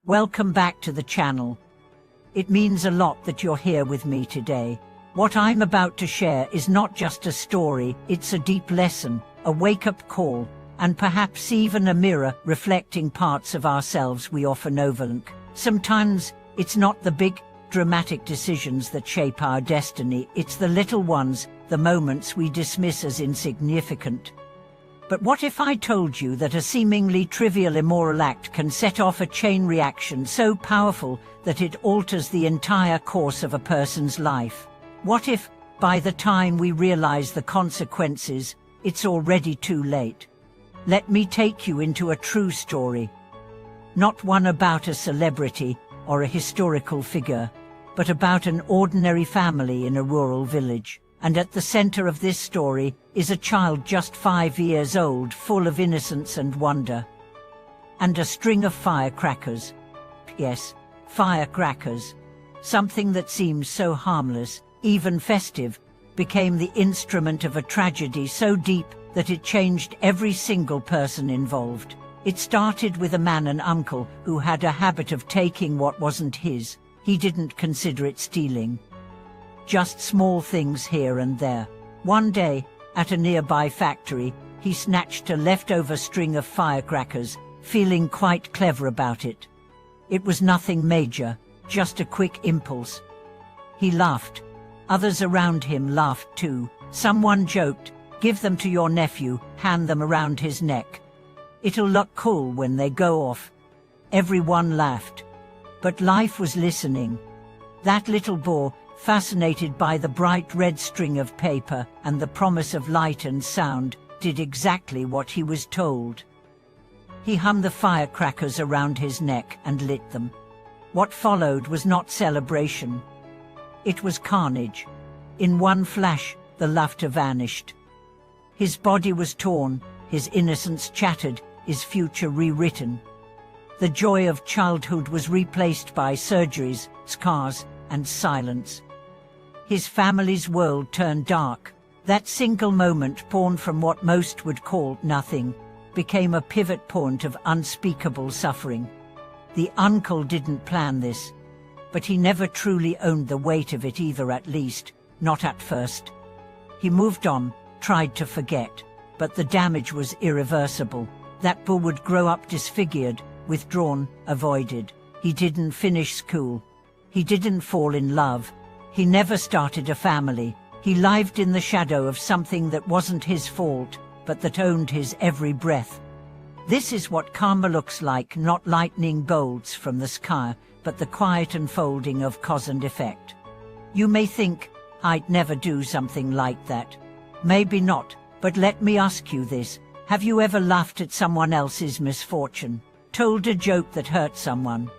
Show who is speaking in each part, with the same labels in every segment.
Speaker 1: Welcome back to the channel. It means a lot that you're here with me today. What I'm about to share is not just a story, it's a deep lesson, a wake-up call, and perhaps even a mirror reflecting parts of ourselves we often overlook. Sometimes, it's not the big, dramatic decisions that shape our destiny, it's the little ones, the moments we dismiss as insignificant. But what if I told you that a seemingly trivial immoral act can set off a chain reaction so powerful that it alters the entire course of a person's life? What if, by the time we realize the consequences, it's already too late? Let me take you into a true story. Not one about a celebrity or a historical figure, but about an ordinary family in a rural village. And at the center of this story is a child just 5 years old, full of innocence and wonder. And a string of firecrackers. Yes, firecrackers. Something that seems so harmless, even festive, became the instrument of a tragedy so deep that it changed every single person involved. It started with a man, an uncle, who had a habit of taking what wasn't his. He didn't consider it stealing. Just small things here and there. One day, at a nearby factory, he snatched a leftover string of firecrackers, feeling quite clever about it. It was nothing major, just a quick impulse. He laughed. Others around him laughed too. Someone joked, "Give them to your nephew, hand them around his neck. It'll look cool when they go off." Everyone laughed. But life was listening. That little boy, fascinated by the bright red string of paper and the promise of light and sound, did exactly what he was told. He hung the firecrackers around his neck and lit them. What followed was not celebration. It was carnage. In one flash, the laughter vanished. His body was torn, his innocence shattered, his future rewritten. The joy of childhood was replaced by surgeries, scars, and silence. His family's world turned dark. That single moment, born from what most would call nothing, became a pivot point of unspeakable suffering. The uncle didn't plan this, but he never truly owned the weight of it either, at least, not at first. He moved on, tried to forget, but the damage was irreversible. That boy would grow up disfigured, withdrawn, avoided. He didn't finish school. He didn't fall in love. He never started a family. He lived in the shadow of something that wasn't his fault, but that owned his every breath. This is what karma looks like, not lightning bolts from the sky, but the quiet unfolding of cause and effect. You may think, "I'd never do something like that." Maybe not, but let me ask you this. Have you ever laughed at someone else's misfortune? Told a joke that hurt someone?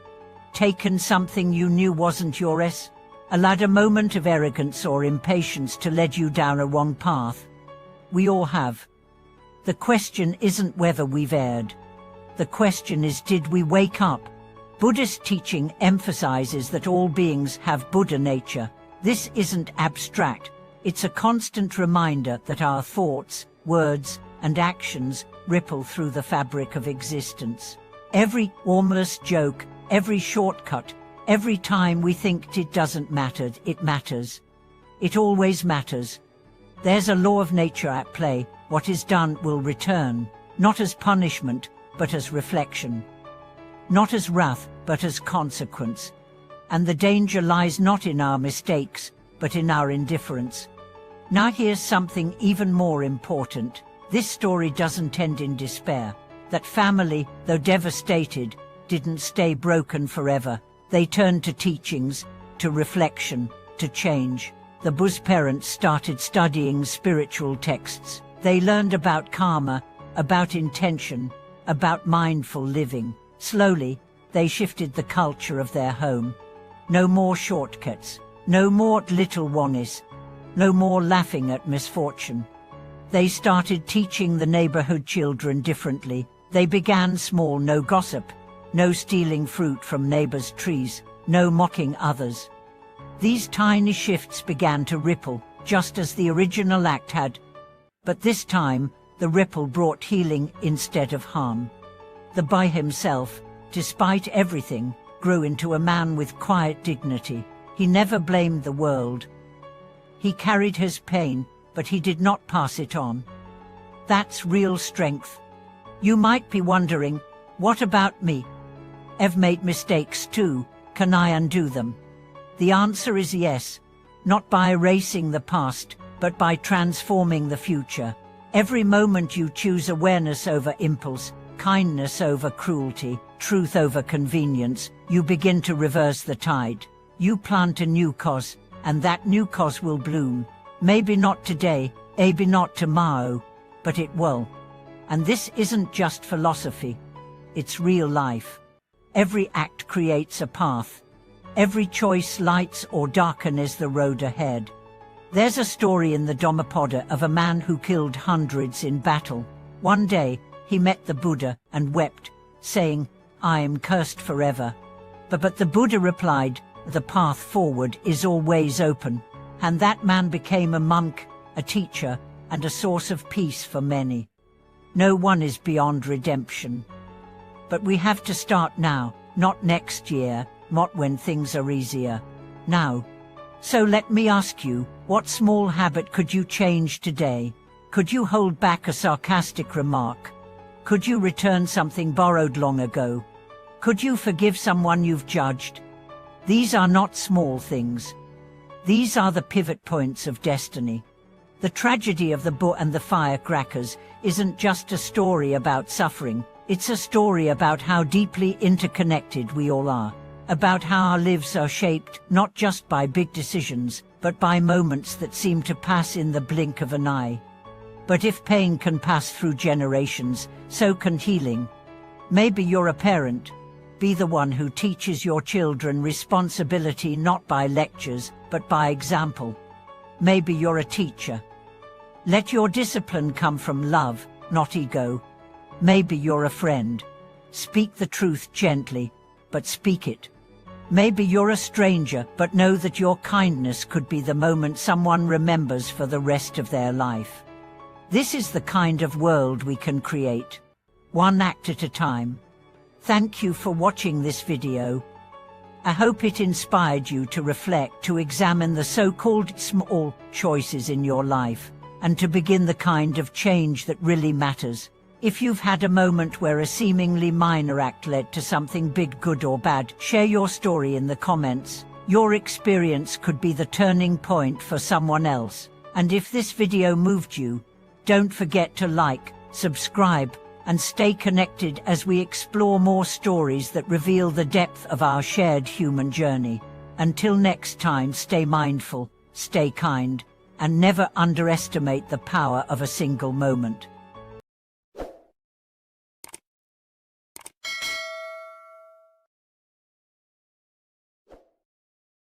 Speaker 1: Taken something you knew wasn't yours? Allowed a moment of arrogance or impatience to lead you down a wrong path? We all have. The question isn't whether we've erred. The question is, did we wake up? Buddhist teaching emphasizes that all beings have Buddha nature. This isn't abstract. It's a constant reminder that our thoughts, words, and actions ripple through the fabric of existence. Every harmless joke, every shortcut, every time we think it doesn't matter, it matters. It always matters. There's a law of nature at play. What is done will return, not as punishment, but as reflection. Not as wrath, but as consequence. And the danger lies not in our mistakes, but in our indifference. Now here's something even more important. This story doesn't end in despair. That family, though devastated, didn't stay broken forever. They turned to teachings, to reflection, to change. The boy's parents started studying spiritual texts. They learned about karma, about intention, about mindful living. Slowly, they shifted the culture of their home. No more shortcuts, no more little ones, no more laughing at misfortune. They started teaching the neighborhood children differently. They began small, no gossip, no stealing fruit from neighbors' trees, no mocking others. These tiny shifts began to ripple, just as the original act had. But this time, the ripple brought healing instead of harm. The boy himself despite everything, grew into a man with quiet dignity. He never blamed the world. He carried his pain, but he did not pass it on. That's real strength. You might be wondering, what about me? I've made mistakes too. Can I undo them? The answer is yes, not by erasing the past, but by transforming the future. Every moment you choose awareness over impulse, kindness over cruelty, truth over convenience, you begin to reverse the tide. You plant a new cause, and that new cause will bloom. Maybe not today, maybe not tomorrow, but it will. And this isn't just philosophy. It's real life. Every act creates a path. Every choice lights or darkens the road ahead. There's a story in the Dhammapada of a man who killed hundreds in battle. One day, he met the Buddha and wept, saying, "I am cursed forever." But the Buddha replied, "The path forward is always open." And that man became a monk, a teacher, and a source of peace for many. No one is beyond redemption. But we have to start now, not next year, not when things are easier. Now. So let me ask you, what small habit could you change today? Could you hold back a sarcastic remark? Could you return something borrowed long ago? Could you forgive someone you've judged? These are not small things. These are the pivot points of destiny. The tragedy of the Buddha and the firecrackers isn't just a story about suffering. It's a story about how deeply interconnected we all are, about how our lives are shaped not just by big decisions, but by moments that seem to pass in the blink of an eye. But if pain can pass through generations, so can healing. Maybe you're a parent. Be the one who teaches your children responsibility not by lectures, but by example. Maybe you're a teacher. Let your discipline come from love, not ego. Maybe you're a friend. Speak the truth gently, but speak it. Maybe you're a stranger, but know that your kindness could be the moment someone remembers for the rest of their life. This is the kind of world we can create, one act at a time. Thank you for watching this video. I hope it inspired you to reflect, to examine the so-called small choices in your life, and to begin the kind of change that really matters. If you've had a moment where a seemingly minor act led to something big, good or bad, share your story in the comments. Your experience could be the turning point for someone else. And if this video moved you, don't forget to like, subscribe, and stay connected as we explore more stories that reveal the depth of our shared human journey. Until next time, stay mindful, stay kind, and never underestimate the power of a single moment.